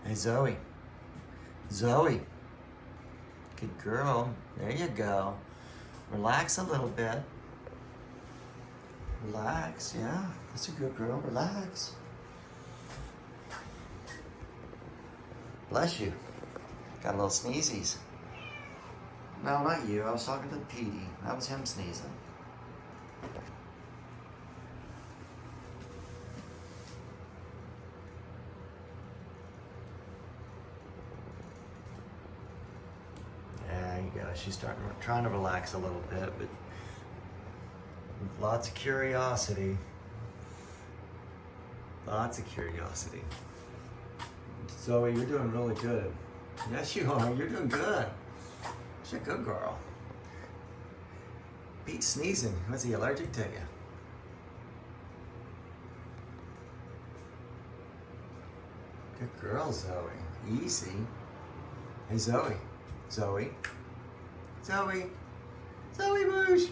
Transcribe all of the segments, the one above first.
Hey, Zoe. Zoe. Good girl. There you go. Relax a little bit. Relax, yeah. That's a good girl. Relax. Bless you. Got a little sneezies. No, not you. I was talking to Petey. That was him sneezing. There you go. She's trying to relax a little bit, but with lots of curiosity. Lots of curiosity. Zoe, you're doing really good. Yes, you are. You're doing good. She's a good girl. Pete's sneezing. Was he allergic to you? Good girl, Zoe. Easy. Hey, Zoe. Zoe. Zoe. Zoe Bush.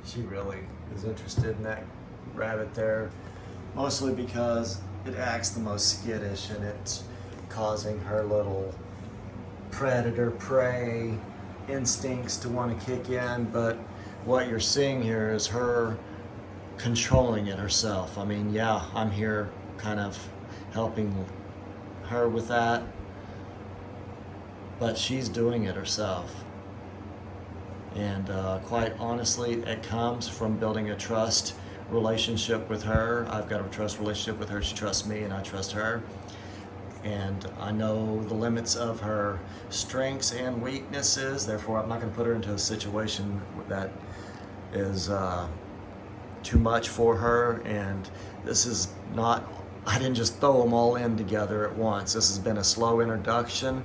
She really is interested in that rabbit there, mostly because it acts the most skittish and it's causing her little predator prey instincts to want to kick in. But what you're seeing here is her controlling it herself. I mean, yeah, I'm here kind of helping her with that, but she's doing it herself. And quite honestly, it comes from building a trust relationship with her. I've got a trust relationship with her. She trusts me and I trust her. And I know the limits of her strengths and weaknesses. Therefore, I'm not going to put her into a situation that is too much for her. And this is not, I didn't just throw them all in together at once. This has been a slow introduction.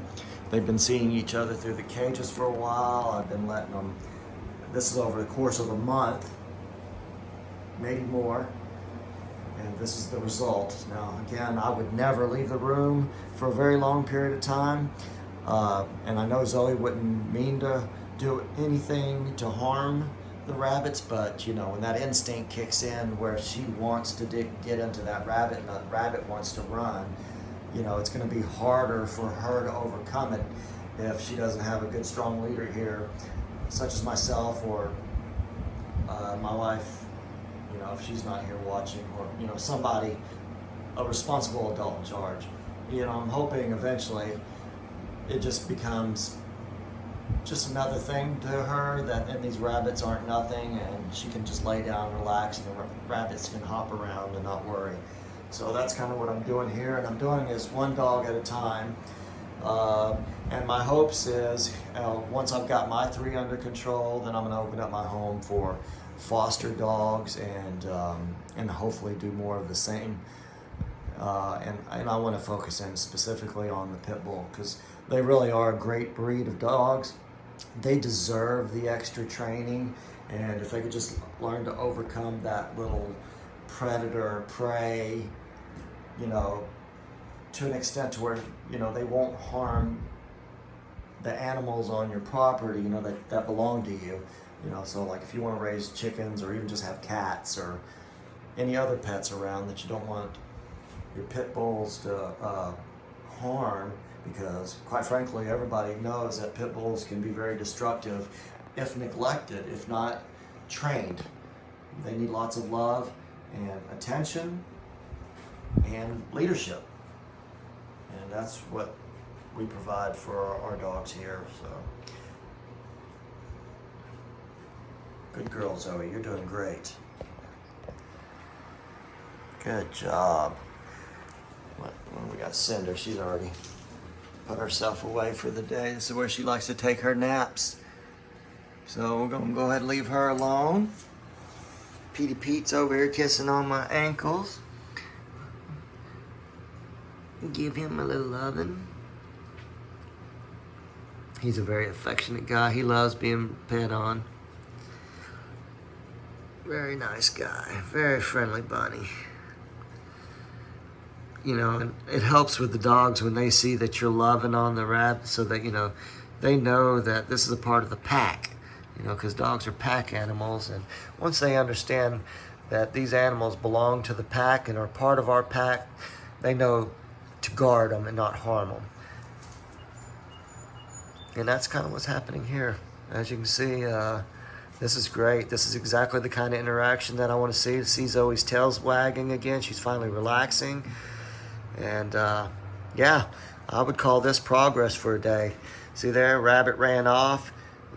They've been seeing each other through the cages for a while. I've been letting them, this is over the course of a month, maybe more, and this is the result. Now, again, I would never leave the room for a very long period of time, and I know Zoe wouldn't mean to do anything to harm the rabbits, but you know, when that instinct kicks in where she wants to get into that rabbit and that rabbit wants to run, you know, it's going to be harder for her to overcome it if she doesn't have a good, strong leader here, such as myself or my wife, you know, if she's not here watching, or, you know, somebody, a responsible adult in charge. You know, I'm hoping eventually it just becomes just another thing to her, that and these rabbits aren't nothing, and she can just lay down and relax, and the rabbits can hop around and not worry. So that's kind of what I'm doing here, and I'm doing this one dog at a time. And my hopes is, once I've got my 3 under control, then I'm going to open up my home for foster dogs and hopefully do more of the same. And I want to focus in specifically on the pit bull, because they really are a great breed of dogs. They deserve the extra training, and if they could just learn to overcome that little predator prey, you know, to an extent to where, you know, they won't harm the animals on your property, you know, that belong to you. You know, so like if you want to raise chickens or even just have cats or any other pets around that you don't want your pit bulls to harm, because quite frankly, everybody knows that pit bulls can be very destructive if neglected, if not trained. They need lots of love and attention and leadership, and that's what we provide for our dogs here. So good girl, Zoe, you're doing great. Good job. We got Cinder. She's already put herself away for the day. This is where she likes to take her naps, so we're gonna go ahead and leave her alone. Petey Pete's over here kissing on my ankles. Give him a little loving. He's a very affectionate guy. He loves being pet on. Very nice guy. Very friendly bunny. You know, and it helps with the dogs when they see that you're loving on the rabbit, so that, you know, they know that this is a part of the pack. You know, because dogs are pack animals, and once they understand that these animals belong to the pack and are part of our pack, they know to guard them and not harm them. And that's kind of what's happening here. As you can see, this is great. This is exactly the kind of interaction that I want to see. See Zoe's tail's wagging again. She's finally relaxing. And yeah, I would call this progress for a day. See there, Rabbit ran off.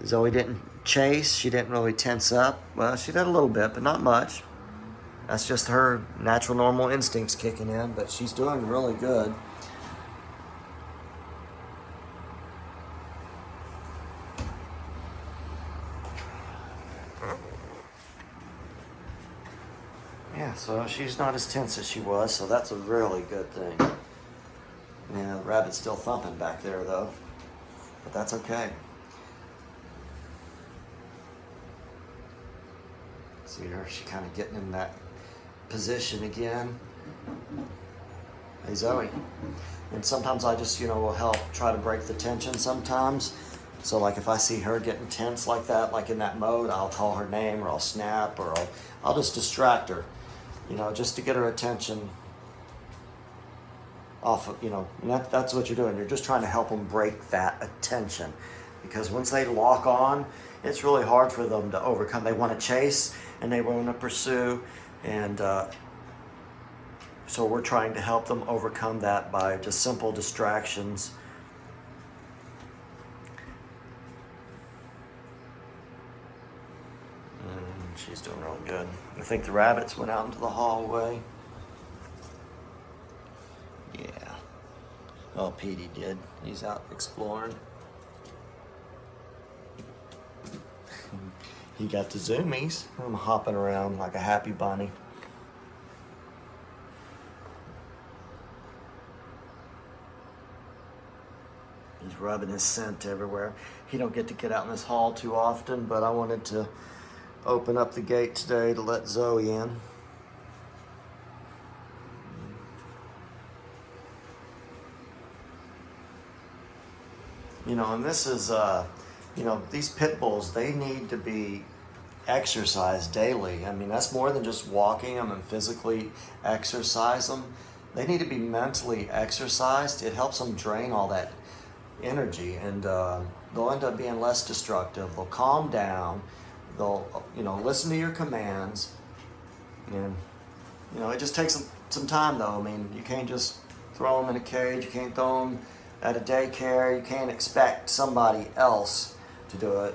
Zoe didn't chase. She didn't really tense up. Well, she did a little bit, but not much. That's just her natural, normal instincts kicking in, but she's doing really good. Yeah, so she's not as tense as she was, so that's a really good thing. Yeah, the Rabbit's still thumping back there, though, but that's okay. See her, she kind of getting in that position again. Hey, Zoe. And sometimes I just, will help try to break the tension sometimes. So like if I see her getting tense like that, like in that mode, I'll call her name or I'll snap or I'll just distract her, just to get her attention off of, and that's what you're doing. You're just trying to help them break that attention, because once they lock on, it's really hard for them to overcome. They want to chase and they want to pursue, and so we're trying to help them overcome that by just simple distractions. She's doing real good. I think the Rabbits went out into the hallway. Yeah. Oh, Petey did. He's out exploring. He got the zoomies. I'm hopping around like a happy bunny. He's rubbing his scent everywhere. He don't get to get out in this hall too often, but I wanted to open up the gate today to let Zoe in. And this is, these pit bulls, they need to be exercised daily. I mean, that's more than just walking them and physically exercise them. They need to be mentally exercised. It helps them drain all that energy, and they'll end up being less destructive. They'll calm down. They'll, listen to your commands. And, it just takes some time, though. I mean, you can't just throw them in a cage. You can't throw them at a daycare. You can't expect somebody else to do it.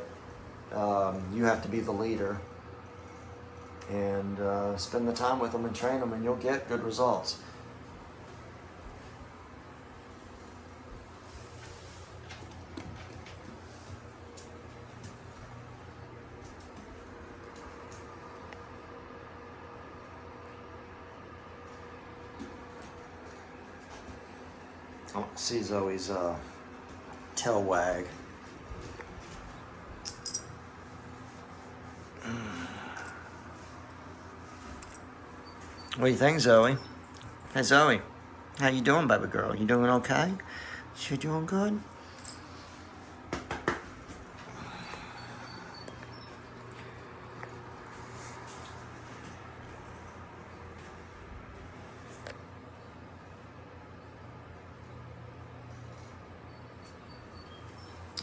You have to be the leader and spend the time with them and train them, and you'll get good results. I want to see Zoe's tail wag. What do you think, Zoe? Hey, Zoe. How you doing, baby girl? You doing okay? You doing good?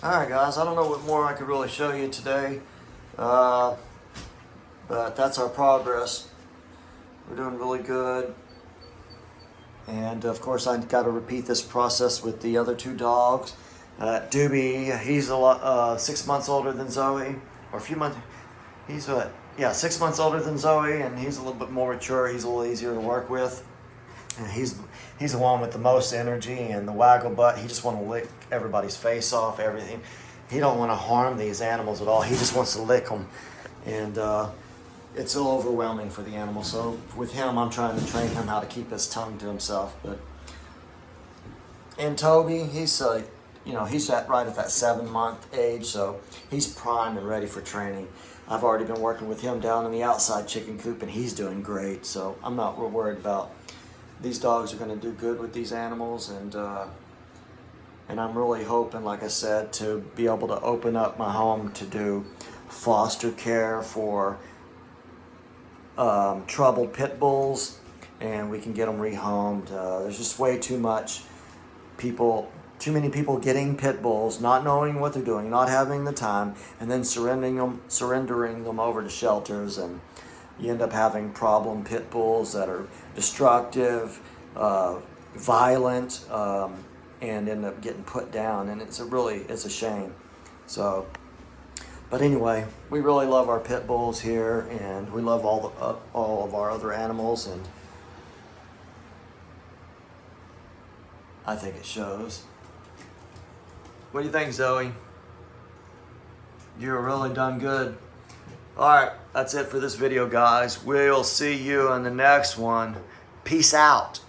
Alright guys, I don't know what more I could really show you today, but that's our progress. We're doing really good, and of course I got to repeat this process with the other two dogs. Doobie, he's a lot 6 months older than Zoe, or a few months. He's 6 months older than Zoe, and he's a little bit more mature. He's a little easier to work with. And he's the one with the most energy and the waggle butt. He just want to lick everybody's face off, everything. He don't want to harm these animals at all. He just wants to lick them. And it's a little overwhelming for the animal. So with him, I'm trying to train him how to keep his tongue to himself. And Toby, he's right at that 7-month age, so he's prime and ready for training. I've already been working with him down in the outside chicken coop, and he's doing great. So I'm not real worried about. These dogs are going to do good with these animals, and I'm really hoping, like I said, to be able to open up my home to do foster care for troubled pit bulls and we can get them rehomed. There's just way too many people getting pit bulls, not knowing what they're doing, not having the time, and then surrendering them over to shelters, and you end up having problem pit bulls that are destructive, violent, and end up getting put down, and it's a shame. So, but anyway, we really love our pit bulls here, and we love all of our other animals, and I think it shows. What do you think, Zoe? You're really done good. All right, that's it for this video, guys. We'll see you in the next one. Peace out.